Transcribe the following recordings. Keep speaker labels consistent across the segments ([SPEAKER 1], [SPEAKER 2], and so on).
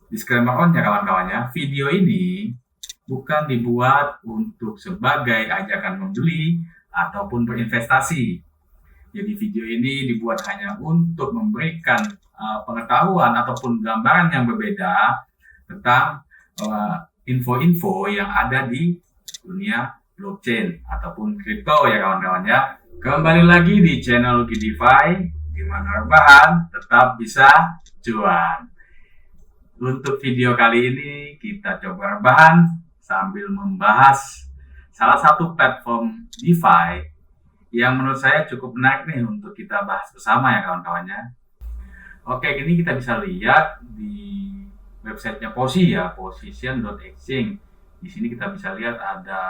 [SPEAKER 1] Disclaimer on ya kawan-kawannya, video ini bukan dibuat untuk sebagai ajakan membeli ataupun berinvestasi. Jadi video ini dibuat hanya untuk memberikan pengetahuan ataupun gambaran yang berbeda tentang info-info yang ada di dunia blockchain ataupun kripto ya kawan-kawan ya. Kembali lagi di channel Lucky DeFi, di mana rebahan tetap bisa cuan. Untuk video kali ini kita coba rebahan sambil membahas salah satu platform DeFi yang menurut saya cukup menarik nih untuk kita bahas bersama ya kawan-kawannya. Oke, ini kita bisa lihat di websitenya Posi ya, position.exchange. Di sini kita bisa lihat ada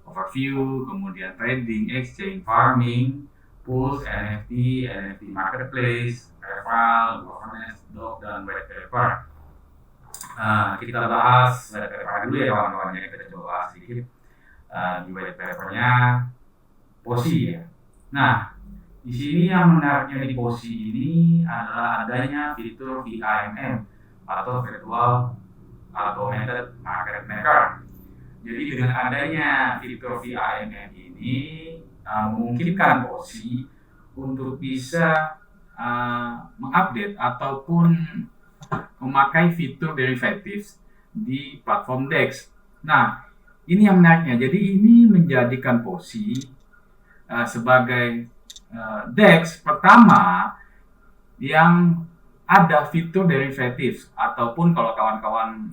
[SPEAKER 1] overview, kemudian trading, exchange, farming, pools, NFT marketplace, referral, governance, doc, dan white paper. Kita bahas white paper dulu ya kawan-kawannya. Kita coba sedikit di white papernya Posi ya. Nah, di sini yang menariknya di Posi ini adalah adanya fitur VIMM atau Virtual Automated Market Maker. Jadi dengan adanya fitur VIMM ini memungkinkan Posi untuk bisa mengupdate ataupun memakai fitur derivatives di platform DEX. Nah, ini yang menariknya. Jadi ini menjadikan Posi sebagai DEX pertama yang ada fitur derivatives, ataupun kalau kawan-kawan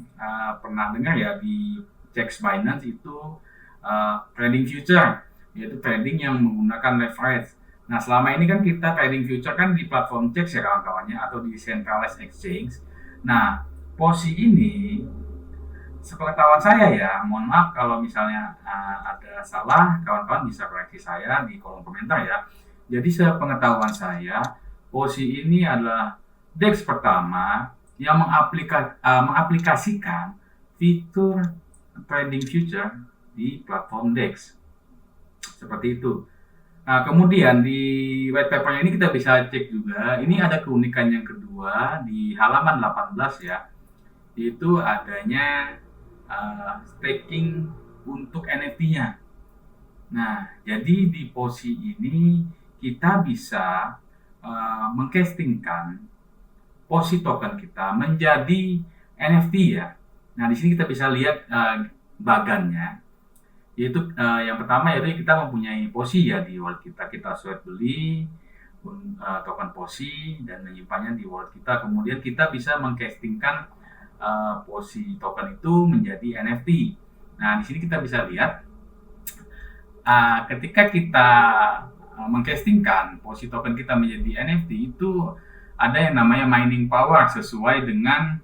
[SPEAKER 1] pernah dengar ya di CEX Binance itu trading future, yaitu trading yang menggunakan leverage. Nah, selama ini kan kita trading future kan di platform CEX ya kawan-kawannya, atau di centralized exchange. Nah, Posi ini sepengetahuan saya ya, mohon maaf kalau misalnya ada salah, kawan-kawan bisa koreksi saya di kolom komentar ya. Jadi sepengetahuan saya, Posi ini adalah DEX pertama yang mengaplikasikan fitur trading future di platform DEX. Seperti itu. Nah, kemudian di white papernya ini kita bisa cek juga, ini ada keunikan yang kedua di halaman 18 ya, yaitu adanya staking untuk NFT-nya. Nah, jadi di Posi ini kita bisa mengcastingkan Posi token kita menjadi NFT ya. Nah, di sini kita bisa lihat bagannya, yaitu yang pertama yaitu kita mempunyai Posi ya di wallet kita. Kita swipe beli token Posi dan menyimpannya di wallet kita. Kemudian kita bisa mengcastingkan Posi token itu menjadi NFT. Nah, di sini kita bisa lihat ketika kita mengcastingkan Posi token kita menjadi NFT itu ada yang namanya mining power sesuai dengan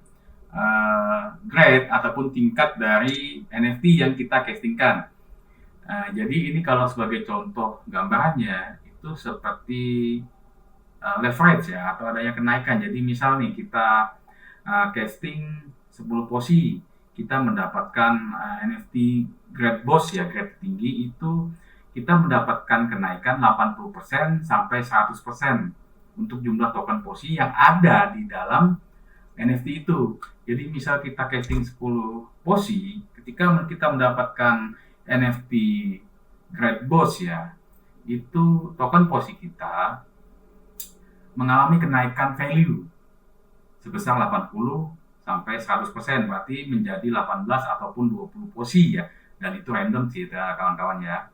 [SPEAKER 1] grade ataupun tingkat dari NFT yang kita castingkan. Jadi ini kalau sebagai contoh gambarannya itu seperti leverage ya, atau adanya kenaikan. Jadi misal nih kita casting 10 Posi, kita mendapatkan NFT grade boss ya, grade tinggi itu kita mendapatkan kenaikan 80% sampai 100% untuk jumlah token Posi yang ada di dalam NFT itu. Jadi misal kita casting 10 Posi, ketika kita mendapatkan NFT grade boss ya, itu token Posi kita mengalami kenaikan value sebesar 80 sampai 100%, berarti menjadi 18 ataupun 20 Posi ya, dan itu random sih ya, kawan-kawan ya.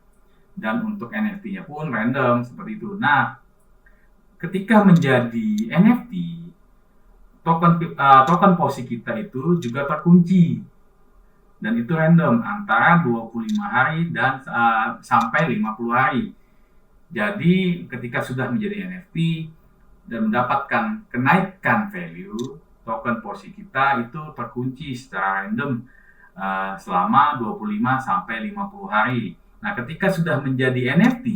[SPEAKER 1] Dan untuk NFT-nya pun random seperti itu. Nah, ketika menjadi NFT, token Posi kita itu juga terkunci, dan itu random antara 25 hari dan sampai 50 hari. Jadi ketika sudah menjadi NFT dan mendapatkan kenaikan value, token Posi kita itu terkunci secara random selama 25 sampai 50 hari. Nah, ketika sudah menjadi NFT,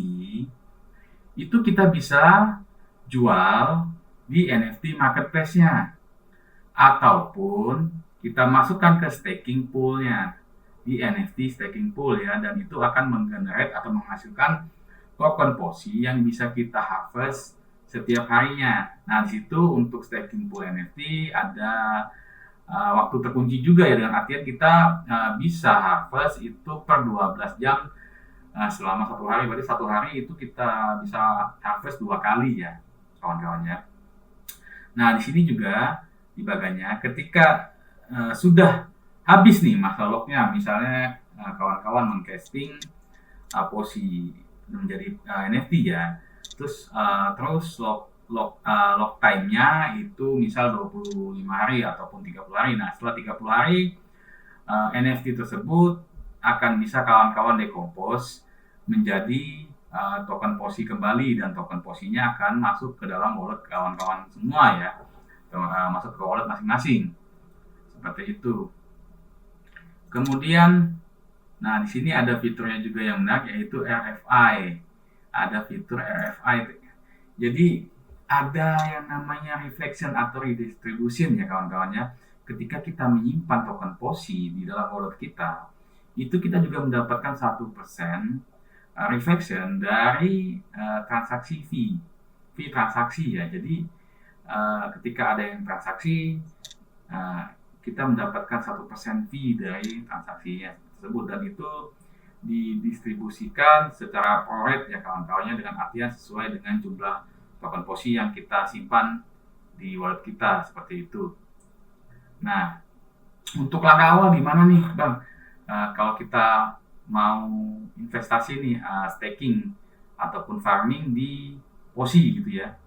[SPEAKER 1] itu kita bisa jual di NFT marketplace-nya, ataupun kita masukkan ke staking pool-nya di NFT staking pool ya, dan itu akan menggenerate atau menghasilkan token Posi yang bisa kita harvest setiap harinya. Nah, di situ untuk staking pool NFT ada waktu terkunci juga ya, dengan artian kita bisa harvest itu per 12 jam selama 1 hari. Berarti 1 hari itu kita bisa harvest 2 kali ya kawan-kawannya. Nah, di sini juga di bagiannya ketika sudah habis nih masa locknya, misalnya kawan-kawan mengcasting posi menjadi NFT ya, terus lock time-nya itu misal 25 hari ataupun 30 hari. Nah, setelah 30 hari NFT tersebut akan bisa kawan-kawan decompose menjadi token posi kembali, dan token posinya akan masuk ke dalam wallet kawan-kawan semua ya, masuk ke wallet masing-masing seperti itu. Kemudian, nah di sini ada fiturnya juga yang menarik, yaitu RFI. Ada fitur RFI. Jadi ada yang namanya reflection atau redistribution ya kawan-kawannya. Ketika kita menyimpan token posi di dalam wallet kita, itu kita juga mendapatkan 1% reflection dari transaksi fee transaksi ya. Jadi ketika ada yang transaksi, kita mendapatkan 1% fee dari transaksinya tersebut, dan itu didistribusikan secara pro-rate ya kawan-kawannya, dengan artian sesuai dengan jumlah token posi yang kita simpan di wallet kita, seperti itu. Nah, untuk langkah awal gimana nih Bang? Kalau kita mau investasi nih, staking ataupun farming di posi gitu ya,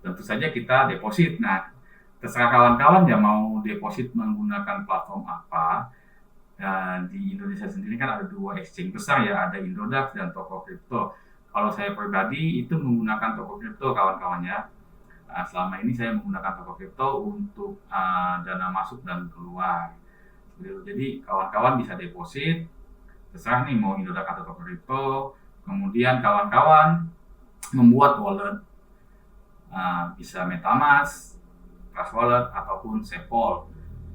[SPEAKER 1] tentu saja kita deposit. Nah, terserah kawan-kawan ya mau deposit menggunakan platform apa. Di Indonesia sendiri kan ada 2 exchange besar ya, ada Indodax dan Toko Kripto. Kalau saya pribadi itu menggunakan Toko Kripto kawan-kawannya. Selama ini saya menggunakan Toko Kripto untuk dana masuk dan keluar. Jadi kawan-kawan bisa deposit, terserah nih mau Indodax atau Toko Kripto. Kemudian kawan-kawan membuat wallet, bisa MetaMask, Trust Wallet ataupun Sepol.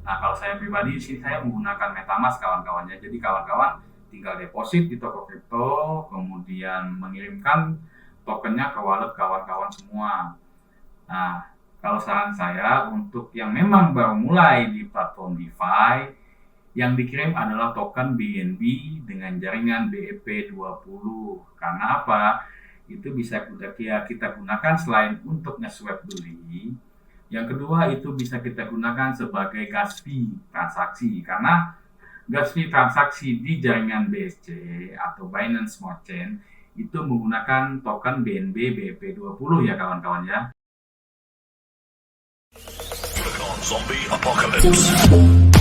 [SPEAKER 1] Nah, kalau saya pribadi di sini saya menggunakan MetaMask kawan-kawannya. Jadi kawan-kawan tinggal deposit di Toko Kripto, kemudian mengirimkan tokennya ke wallet kawan-kawan semua. Nah, kalau saran saya untuk yang memang baru mulai di platform DeFi, yang dikirim adalah token BNB dengan jaringan BEP20. Karena apa? Itu bisa kita gunakan selain untuk nge-swap beli. Yang kedua, itu bisa kita gunakan sebagai gas fee transaksi, karena gas fee transaksi di jaringan BSC atau Binance Smart Chain itu menggunakan token BNB BEP20 ya kawan-kawan ya.
[SPEAKER 2] Zombie Apocalypse.